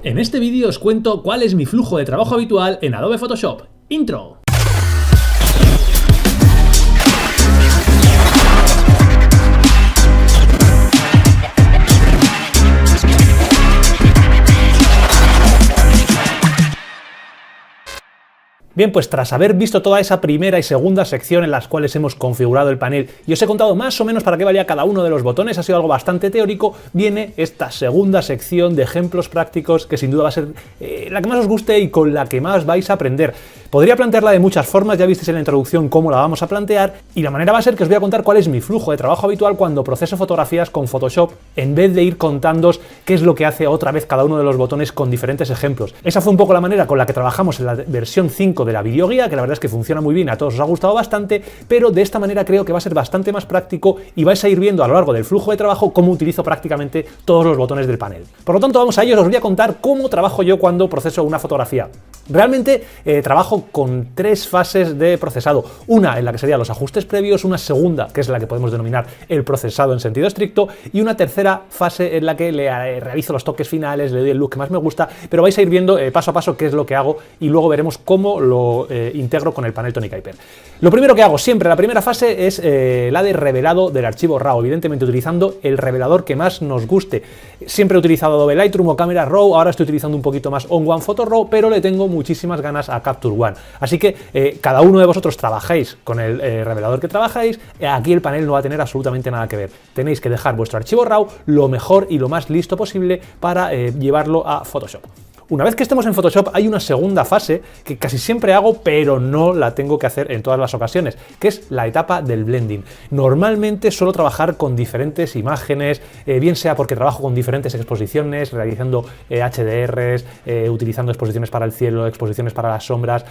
En este vídeo os cuento cuál es mi flujo de trabajo habitual en Adobe Photoshop. ¡Intro! Bien, pues tras haber visto toda esa primera y segunda sección en las cuales hemos configurado el panel y os he contado más o menos para qué valía cada uno de los botones, ha sido algo bastante teórico, viene esta segunda sección de ejemplos prácticos que sin duda va a ser la que más os guste y con la que más vais a aprender. Podría plantearla de muchas formas, ya visteis en la introducción cómo la vamos a plantear, y la manera va a ser que os voy a contar cuál es mi flujo de trabajo habitual cuando proceso fotografías con Photoshop, en vez de ir contándoos qué es lo que hace otra vez cada uno de los botones con diferentes ejemplos. Esa fue un poco la manera con la que trabajamos en la versión 5 de la videoguía, que la verdad es que funciona muy bien, a todos os ha gustado bastante, pero de esta manera creo que va a ser bastante más práctico y vais a ir viendo a lo largo del flujo de trabajo cómo utilizo prácticamente todos los botones del panel. Por lo tanto, vamos a ello, os voy a contar cómo trabajo yo cuando proceso una fotografía. Realmente trabajo con tres fases de procesado, una en la que serían los ajustes previos, una segunda que es la que podemos denominar el procesado en sentido estricto y una tercera fase en la que le realizo los toques finales, le doy el look que más me gusta, pero vais a ir viendo paso a paso qué es lo que hago y luego veremos cómo lo integro con el panel Tony Kuiper. Lo primero que hago siempre, la primera fase es la de revelado del archivo RAW, evidentemente utilizando el revelador que más nos guste. Siempre he utilizado Adobe Lightroom o Camera Raw, ahora estoy utilizando un poquito más On1 Photo Raw, pero le tengo muchísimas ganas a Capture One. Así que cada uno de vosotros trabajéis con el revelador que trabajáis, aquí el panel no va a tener absolutamente nada que ver. Tenéis que dejar vuestro archivo RAW lo mejor y lo más listo posible para llevarlo a Photoshop. Una vez que estemos en Photoshop hay una segunda fase que casi siempre hago, pero no la tengo que hacer en todas las ocasiones, que es la etapa del blending. Normalmente suelo trabajar con diferentes imágenes, bien sea porque trabajo con diferentes exposiciones, realizando HDRs, utilizando exposiciones para el cielo, exposiciones para las sombras.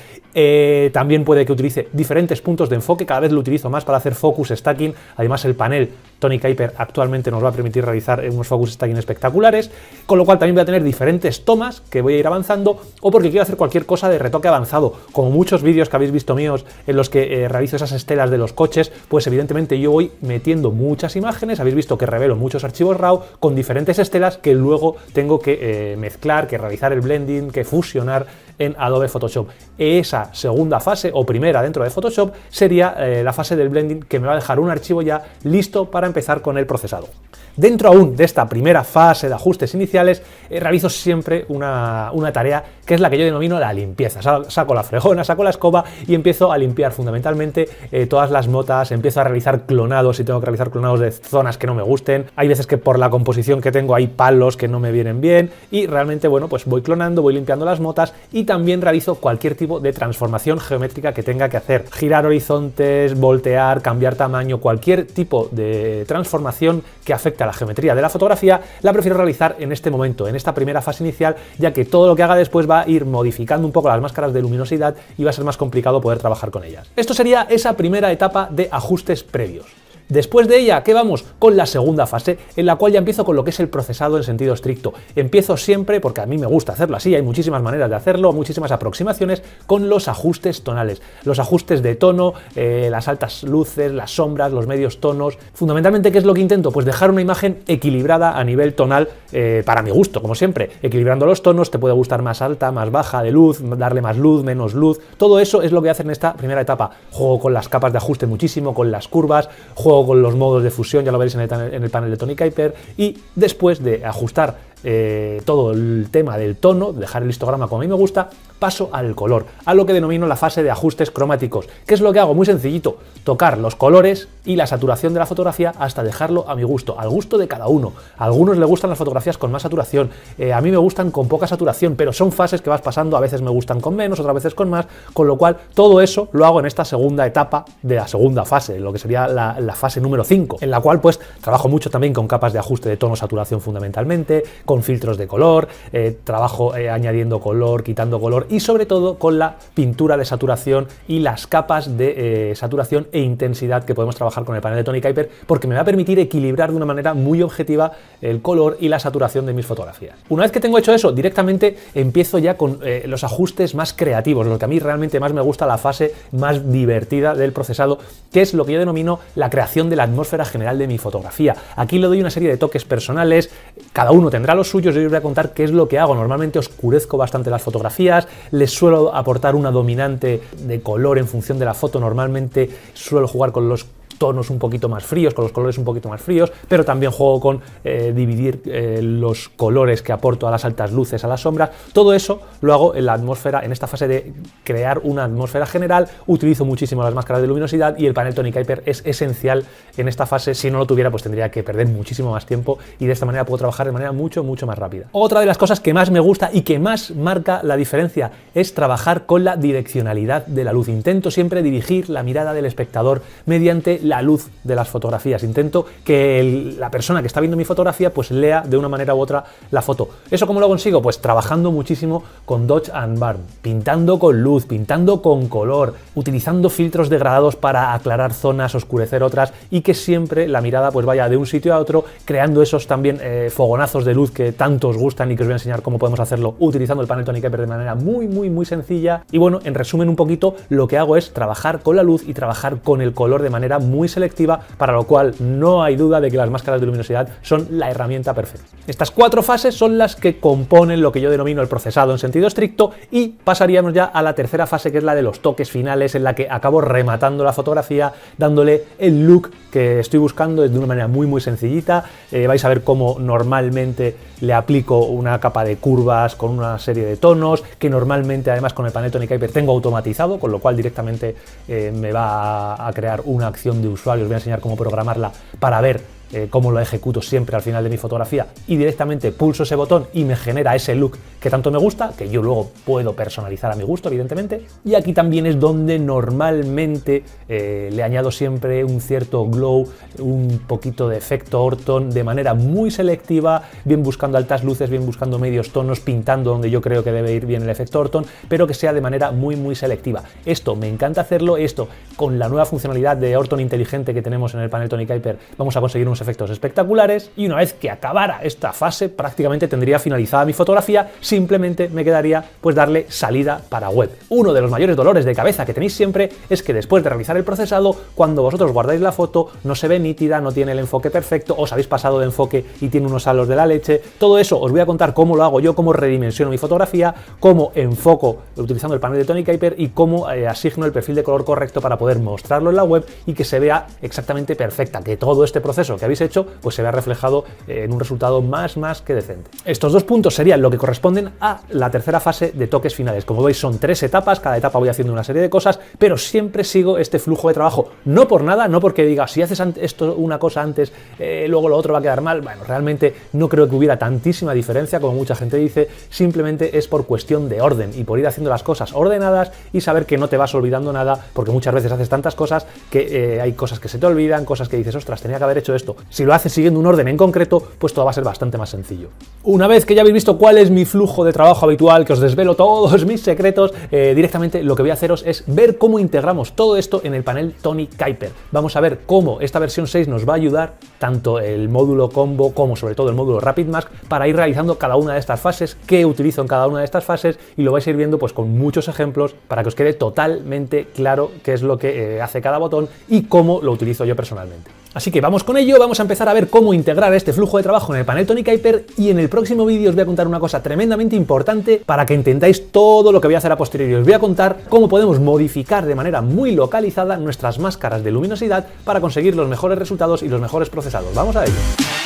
También puede que utilice diferentes puntos de enfoque, cada vez lo utilizo más para hacer focus stacking. Además el panel Tony Kuiper actualmente nos va a permitir realizar unos focus stacking espectaculares, con lo cual también voy a tener diferentes tomas que voy a ir avanzando, o porque quiero hacer cualquier cosa de retoque avanzado, como muchos vídeos que habéis visto míos en los que realizo esas estelas de los coches, pues evidentemente yo voy metiendo muchas imágenes, habéis visto que revelo muchos archivos RAW con diferentes estelas que luego tengo que mezclar, que realizar el blending, que fusionar en Adobe Photoshop. Esa segunda fase, o primera dentro de Photoshop, sería la fase del blending, que me va a dejar un archivo ya listo para empezar con el procesado. Dentro aún de esta primera fase de ajustes iniciales, realizo siempre una tarea que es la que yo denomino la limpieza. Saco la fregona, saco la escoba y empiezo a limpiar fundamentalmente todas las notas, empiezo a realizar clonados si tengo que realizar clonados de zonas que no me gusten. Hay veces que por la composición que tengo hay palos que no me vienen bien y realmente, bueno, pues voy clonando, voy limpiando las notas y también realizo cualquier tipo de transformación geométrica que tenga que hacer. Girar horizontes, voltear, cambiar tamaño, cualquier tipo de transformación que afecte a la geometría de la fotografía, la prefiero realizar en este momento, en esta primera fase inicial, ya que todo lo que haga después va a ir modificando un poco las máscaras de luminosidad y va a ser más complicado poder trabajar con ellas. Esto sería esa primera etapa de ajustes previos. Después de ella, ¿qué vamos? Con la segunda fase, en la cual ya empiezo con lo que es el procesado en sentido estricto. Empiezo siempre, porque a mí me gusta hacerlo así, hay muchísimas maneras de hacerlo, muchísimas aproximaciones, con los ajustes tonales. Los ajustes de tono, las altas luces, las sombras, los medios tonos. Fundamentalmente, ¿qué es lo que intento? Pues dejar una imagen equilibrada a nivel tonal, para mi gusto, como siempre. Equilibrando los tonos, te puede gustar más alta, más baja de luz, darle más luz, menos luz. Todo eso es lo que voy a hacer en esta primera etapa. Juego con las capas de ajuste muchísimo, con las curvas, juego con los modos de fusión, ya lo veréis en el panel de Tony Kuiper, y después de ajustar todo el tema del tono, dejar el histograma como a mí me gusta, paso al color, a lo que denomino la fase de ajustes cromáticos. ¿Qué es lo que hago? Muy sencillito, tocar los colores y la saturación de la fotografía hasta dejarlo a mi gusto, al gusto de cada uno. A algunos les gustan las fotografías con más saturación, a mí me gustan con poca saturación, pero son fases que vas pasando, a veces me gustan con menos, otras veces con más, con lo cual todo eso lo hago en esta segunda etapa de la segunda fase, lo que sería la fase número 5, en la cual pues trabajo mucho también con capas de ajuste de tono, saturación fundamentalmente, con filtros de color, trabajo añadiendo color, quitando color y sobre todo con la pintura de saturación y las capas de saturación e intensidad que podemos trabajar con el panel de Tony Kuiper, porque me va a permitir equilibrar de una manera muy objetiva el color y la saturación de mis fotografías. Una vez que tengo hecho eso, directamente empiezo ya con los ajustes más creativos, lo que a mí realmente más me gusta, la fase más divertida del procesado, que es lo que yo denomino la creación de la atmósfera general de mi fotografía. Aquí le doy una serie de toques personales, Cada uno tendrá los suyos, yo os voy a contar qué es lo que hago. Normalmente oscurezco bastante las fotografías, les suelo aportar una dominante de color en función de la foto, normalmente suelo jugar con los tonos un poquito más fríos, con los colores un poquito más fríos, pero también juego con dividir los colores que aporto a las altas luces, a las sombras. Todo eso lo hago en la atmósfera, en esta fase de crear una atmósfera general. Utilizo muchísimo las máscaras de luminosidad y el panel Tony Kuiper es esencial en esta fase. Si no lo tuviera, pues tendría que perder muchísimo más tiempo y de esta manera puedo trabajar de manera mucho más rápida. Otra de las cosas que más me gusta y que más marca la diferencia es trabajar con la direccionalidad de la luz. Intento siempre dirigir la mirada del espectador mediante la luz de las fotografías. Intento que la persona que está viendo mi fotografía pues lea de una manera u otra la foto. ¿Eso cómo lo consigo? Pues trabajando muchísimo con Dodge and Burn, pintando con luz, pintando con color, utilizando filtros degradados para aclarar zonas, oscurecer otras y que siempre la mirada pues vaya de un sitio a otro, creando esos también fogonazos de luz que tanto os gustan y que os voy a enseñar cómo podemos hacerlo utilizando el panel Tony Kuiper de manera muy sencilla. Y bueno, en resumen un poquito, lo que hago es trabajar con la luz y trabajar con el color de manera muy selectiva, para lo cual no hay duda de que las máscaras de luminosidad son la herramienta perfecta. Estas 4 fases son las que componen lo que yo denomino el procesado en sentido estricto y pasaríamos ya a la tercera fase, que es la de los toques finales, en la que acabo rematando la fotografía, dándole el look que estoy buscando de una manera muy sencillita. Vais a ver cómo normalmente le aplico una capa de curvas con una serie de tonos, que normalmente además con el panel Tony Kuiper tengo automatizado, con lo cual directamente me va a crear una acción de usuario. Os voy a enseñar cómo programarla para ver cómo lo ejecuto siempre al final de mi fotografía y directamente pulso ese botón y me genera ese look que tanto me gusta, que yo luego puedo personalizar a mi gusto, evidentemente. Y aquí también es donde normalmente le añado siempre un cierto glow, un poquito de efecto Orton de manera muy selectiva, bien buscando altas luces, bien buscando medios tonos, pintando donde yo creo que debe ir bien el efecto Orton, pero que sea de manera muy selectiva. Esto me encanta hacerlo. Esto con la nueva funcionalidad de Orton inteligente que tenemos en el panel Tony Kuiper vamos a conseguir unos efectos espectaculares, y una vez que acabara esta fase prácticamente tendría finalizada mi fotografía. Simplemente me quedaría pues darle salida para web. Uno de los mayores dolores de cabeza que tenéis siempre es que después de realizar el procesado, cuando vosotros guardáis la foto no se ve nítida, no tiene el enfoque perfecto, os habéis pasado de enfoque y tiene unos halos de la leche. Todo eso os voy a contar cómo lo hago yo, cómo redimensiono mi fotografía, cómo enfoco utilizando el panel de Tony Kuiper y cómo asigno el perfil de color correcto para poder mostrarlo en la web y que se vea exactamente perfecta, que todo este proceso que habéis hecho pues se vea reflejado en un resultado más que decente. Estos 2 puntos serían lo que corresponden a la tercera fase de toques finales. Como veis son 3 etapas, cada etapa voy haciendo una serie de cosas, pero siempre sigo este flujo de trabajo. No por nada, no porque diga si haces esto una cosa antes, luego lo otro va a quedar mal. Bueno, realmente no creo que hubiera tantísima diferencia como mucha gente dice, simplemente es por cuestión de orden y por ir haciendo las cosas ordenadas y saber que no te vas olvidando nada, porque muchas veces haces tantas cosas que hay cosas que se te olvidan, cosas que dices, ostras, tenía que haber hecho esto. Si lo haces siguiendo un orden en concreto, pues todo va a ser bastante más sencillo. Una vez que ya habéis visto cuál es mi flujo de trabajo habitual, que os desvelo todos mis secretos, directamente lo que voy a haceros es ver cómo integramos todo esto en el panel Tony Kuiper. Vamos a ver cómo esta versión 6 nos va a ayudar, tanto el módulo combo como sobre todo el módulo Rapid Mask, para ir realizando cada una de estas fases, qué utilizo en cada una de estas fases, y lo vais a ir viendo pues con muchos ejemplos para que os quede totalmente claro qué es lo que hace cada botón y cómo lo utilizo yo personalmente. Así que vamos con ello, vamos a empezar a ver cómo integrar este flujo de trabajo en el panel Tony Kuiper, y en el próximo vídeo os voy a contar una cosa tremendamente importante para que entendáis todo lo que voy a hacer a posteriori. Os voy a contar cómo podemos modificar de manera muy localizada nuestras máscaras de luminosidad para conseguir los mejores resultados y los mejores procesados. ¡Vamos a ello!